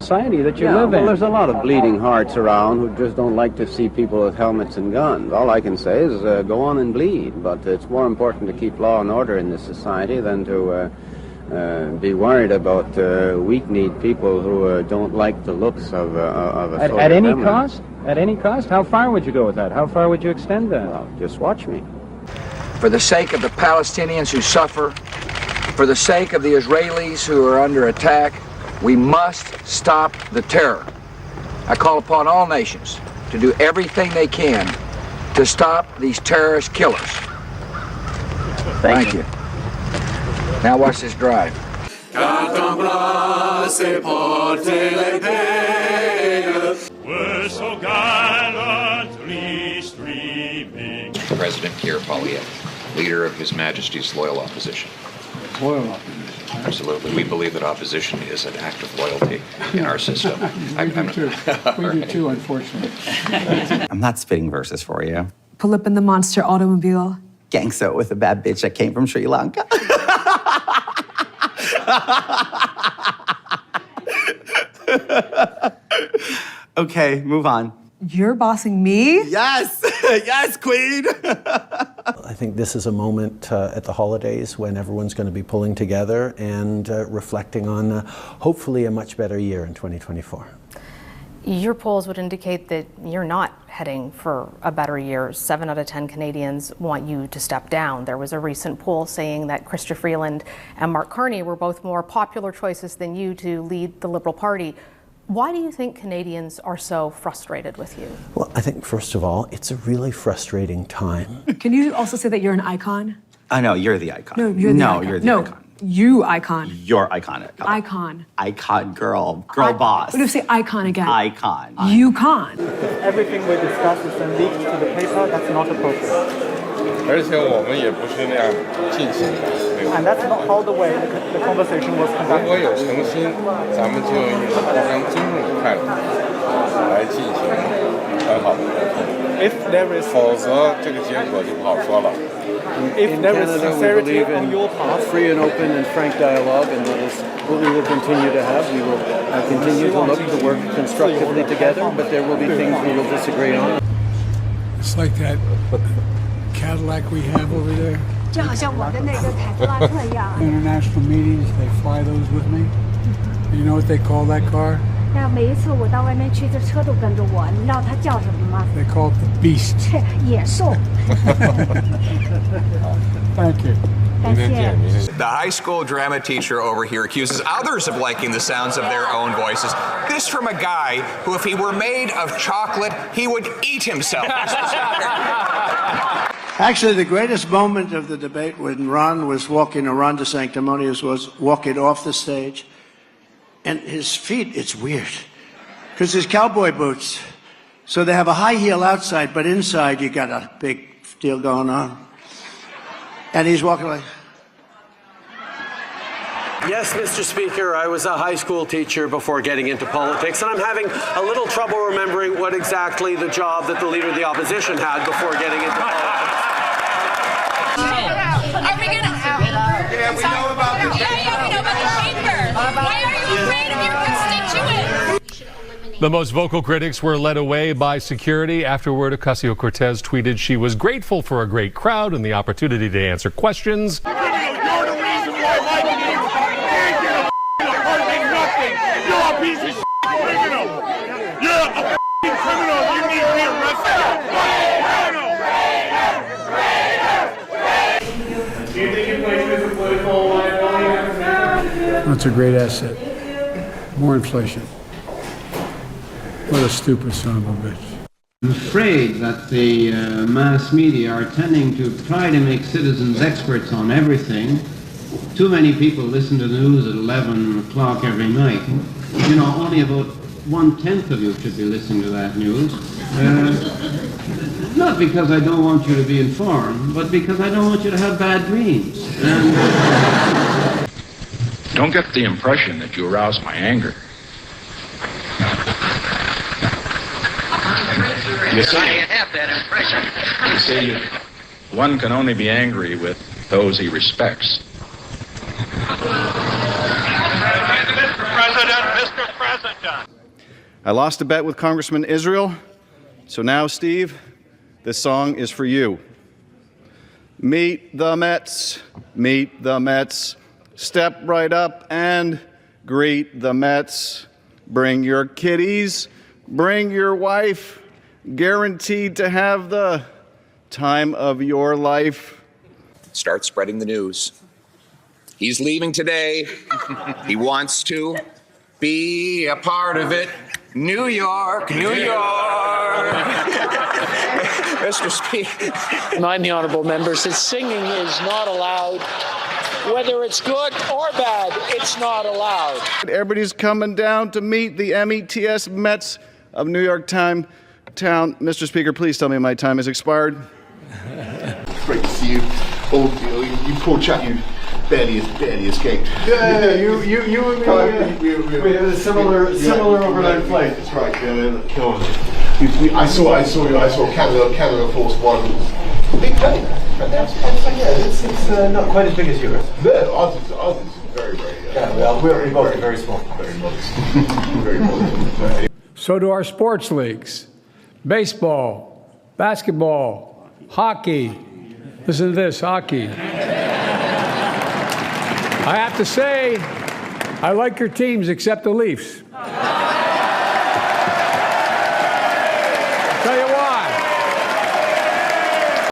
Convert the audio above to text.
society that you live in. There's a lot of bleeding hearts around who just don't like to see people with helmets and guns. All I can say is go on and bleed, but it's more important to keep law and order in this society than to be worried about weak-kneed people who don't like the looks of a soldier. At any cost? At any cost? How far would you go with that? How far would you extend that? Well, just watch me. For the sake of the Palestinians who suffer, for the sake of the Israelis who are under attack, we must stop the terror. I call upon all nations to do everything they can to stop these terrorist killers. Thank you. Now watch this drive. We're so gallantly streaming. President Kir Polyev, leader of His Majesty's loyal opposition. Loyal opposition. Absolutely. We believe that opposition is an act of loyalty in our system. We do too, unfortunately. I'm not spitting verses for you. Pull up in the monster automobile. Gangsta with a bad bitch that came from Sri Lanka. Okay, move on. You're bossing me? Yes! Yes, queen! I think this is a moment at the holidays when everyone's going to be pulling together and reflecting on hopefully a much better year in 2024. Your polls would indicate that you're not heading for a better year. 7 out of 10 Canadians want you to step down. There was a recent poll saying that Chrystia Freeland and Mark Carney were both more popular choices than you to lead the Liberal Party. Why do you think Canadians are so frustrated with you? Well, I think, first of all, it's a really frustrating time. Can you also say that you're an icon? No, you're the icon. No, you're the icon. You're the icon. You icon. You're iconic. Icon. Icon girl. Girl boss. What do you say icon again? Icon. You con. Everything we discuss is then leaked to the paper. That's not appropriate. 而且我们也不是那样进行的。 And that's not how the way the conversation was 如 conducted. 果有诚心，咱们就用互相尊重的态度来进行很好的沟通。 If there is 否则这个结果就不好说了。 if there is sincerity on your part, free and open and frank dialogue, and that is what we will continue to have. We will continue to look to work constructively together, but there will be things we will disagree on. It's like that Cadillac we have over there. 就好像我的那个凯迪拉克一样。 International meetings, they fly those with me. You know what they call that car? 那每一次我到外面去，这车都跟着我，你知道它叫什么吗？ They call it the Beast. 野兽。 Thank you. 感谢。 The high school drama teacher over here accuses others of liking the sounds of their own voices. This from a guy who, if he were made of chocolate, he would eat himself. Actually, the greatest moment of the debate when Ron DeSanctimonious was walking off the stage, and his feet, it's weird, because there's cowboy boots. So they have a high heel outside, but inside you got a big deal going on. And he's walking like... Yes, Mr. Speaker, I was a high school teacher before getting into politics, and I'm having a little trouble remembering what exactly the job that the Leader of the Opposition had before getting into politics. Are we gonna Yeah, we know about the we know about the chamber. Why are you afraid of your constituents? The most vocal critics were led away by security. Afterward, Ocasio-Cortez tweeted she was grateful for a great crowd and the opportunity to answer questions. You're the reason why my people can't get a apartment, nothing. You're a piece of criminal. You're a criminal. You need to be arrested. do you think inflation is a political liability? That's a great asset. More inflation. What a stupid son of a bitch. I'm afraid that the mass media are tending to try to make citizens experts on everything. Too many people listen to the news at 11 o'clock every night. You know, only about 1/10 of you should be listening to that news. Not because I don't want you to be informed, but because I don't want you to have bad dreams. Don't get the impression that you arouse my anger. You see, I have that impression. you see, one can only be angry with those he respects. Mr. President, Mr. President. hasn't done. I lost a bet with Congressman Israel, so now, Steve, this song is for you. Meet the Mets, step right up and greet the Mets. Bring your kiddies, bring your wife, guaranteed to have the time of your life. Start spreading the news. He's leaving today. He wants to be a part of it. New York, New York. Mr. Speaker. Remind the honourable members that singing is not allowed. Whether it's good or bad, it's not allowed. Everybody's coming down to meet the METS Mets of New York Town. Mr. Speaker, please tell me my time has expired. Great to see you. Oh, you poor chap, you barely escaped. Yeah, you and me, we had a similar overnight flight. That's right. Come on. I saw Canada Force One. Big plane. Fantastic. Yeah, it's not quite as big as yours. No, ours is very, very. Yeah, well, we're both very small. Very modest. Very modest. So do our sports leagues. Baseball, basketball, hockey. Listen to this, hockey. I have to say, I like your teams except the Leafs.